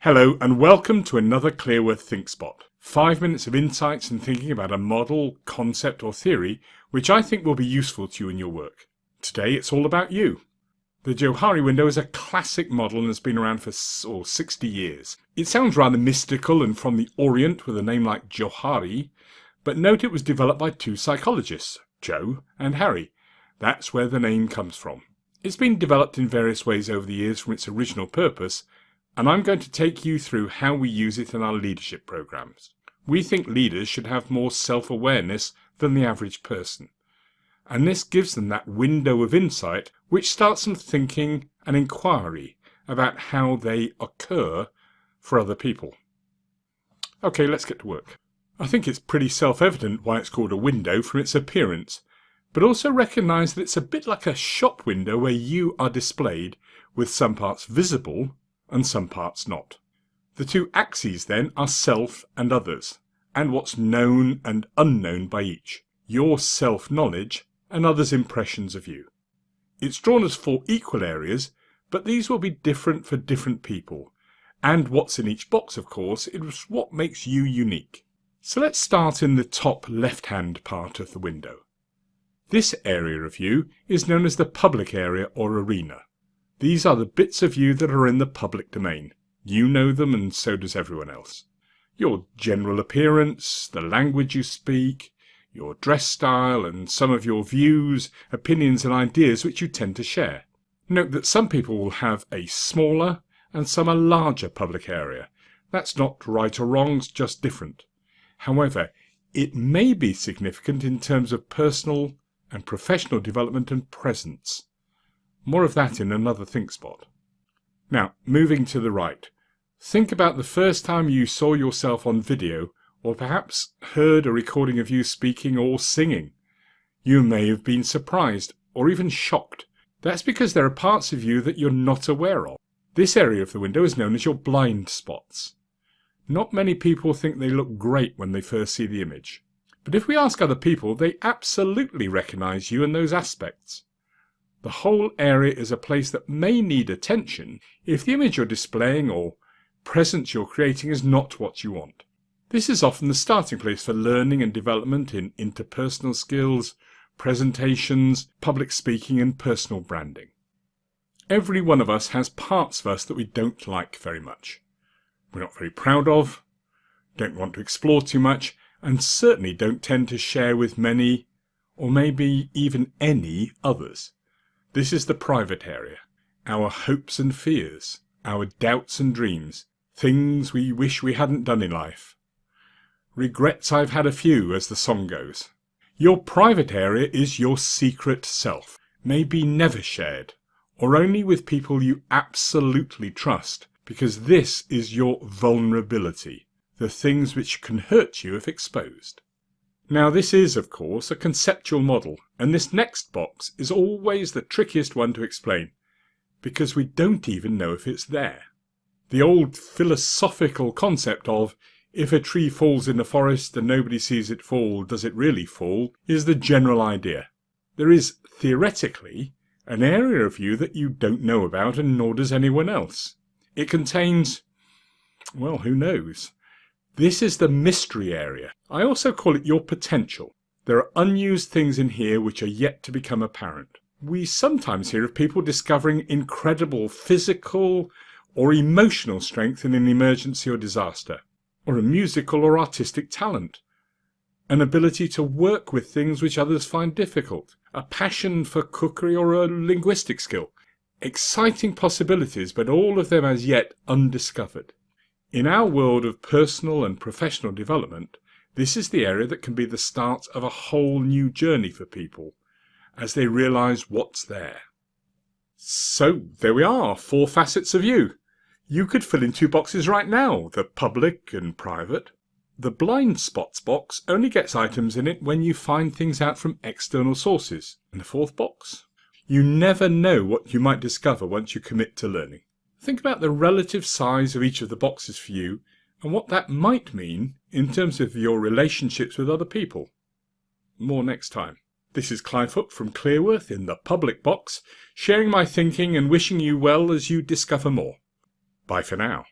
Hello and welcome to another ClearWorth Thinkspot. 5 minutes of insights and thinking about a model, concept or theory which I think will be useful to you in your work. Today it's all about you. The Johari window is a classic model and has been around for 60 years. It sounds rather mystical and from the Orient with a name like Johari, but note it was developed by two psychologists, Joe and Harry. That's where the name comes from. It's been developed in various ways over the years from its original purpose, and I'm going to take you through how we use it in our leadership programs. We think leaders should have more self-awareness than the average person, and this gives them that window of insight which starts some thinking and inquiry about how they occur for other people. Okay, let's get to work. I think it's pretty self-evident why it's called a window from its appearance, but also recognise that it's a bit like a shop window where you are displayed with some parts visible and some parts not. The two axes then are self and others, and what's known and unknown by each, your self-knowledge and others' impressions of you. It's drawn as four equal areas, but these will be different for different people, and what's in each box, of course, is what makes you unique. So let's start in the top left-hand part of the window. This area of you is known as the public area or arena. These are the bits of you that are in the public domain. You know them and so does everyone else. Your general appearance, the language you speak, your dress style and some of your views, opinions and ideas which you tend to share. Note that some people will have a smaller and some a larger public area. That's not right or wrong, it's just different. However, it may be significant in terms of personal and professional development and presence. More of that in another Thinkspot. Now, moving to the right. Think about the first time you saw yourself on video, or perhaps heard a recording of you speaking or singing. You may have been surprised, or even shocked. That's because there are parts of you that you're not aware of. This area of the window is known as your blind spots. Not many people think they look great when they first see the image. But if we ask other people, they absolutely recognise you in those aspects. The whole area is a place that may need attention if the image you're displaying or presence you're creating is not what you want. This is often the starting place for learning and development in interpersonal skills, presentations, public speaking and personal branding. Every one of us has parts of us that we don't like very much. We're not very proud of, don't want to explore too much, and certainly don't tend to share with many or maybe even any others. This is the private area, our hopes and fears, our doubts and dreams, things we wish we hadn't done in life. Regrets I've had a few, as the song goes. Your private area is your secret self, maybe never shared, or only with people you absolutely trust, because this is your vulnerability, the things which can hurt you if exposed. Now this is, of course, a conceptual model, and this next box is always the trickiest one to explain, because we don't even know if it's there. The old philosophical concept of, if a tree falls in the forest and nobody sees it fall, does it really fall, is the general idea. There is, theoretically, an area of you that you don't know about and nor does anyone else. It contains, well, who knows? This is the mystery area. I also call it your potential. There are unused things in here which are yet to become apparent. We sometimes hear of people discovering incredible physical or emotional strength in an emergency or disaster, or a musical or artistic talent, an ability to work with things which others find difficult, a passion for cookery or a linguistic skill. Exciting possibilities, but all of them as yet undiscovered. In our world of personal and professional development, this is the area that can be the start of a whole new journey for people as they realise what's there. So there we are, 4 facets of you. You could fill in 2 boxes right now, the public and private. The blind spots box only gets items in it when you find things out from external sources. And the 4th box? You never know what you might discover once you commit to learning. Think about the relative size of each of the boxes for you and what that might mean in terms of your relationships with other people. More next time. This is Clive Hook from ClearWorth in the public box, sharing my thinking and wishing you well as you discover more. Bye for now.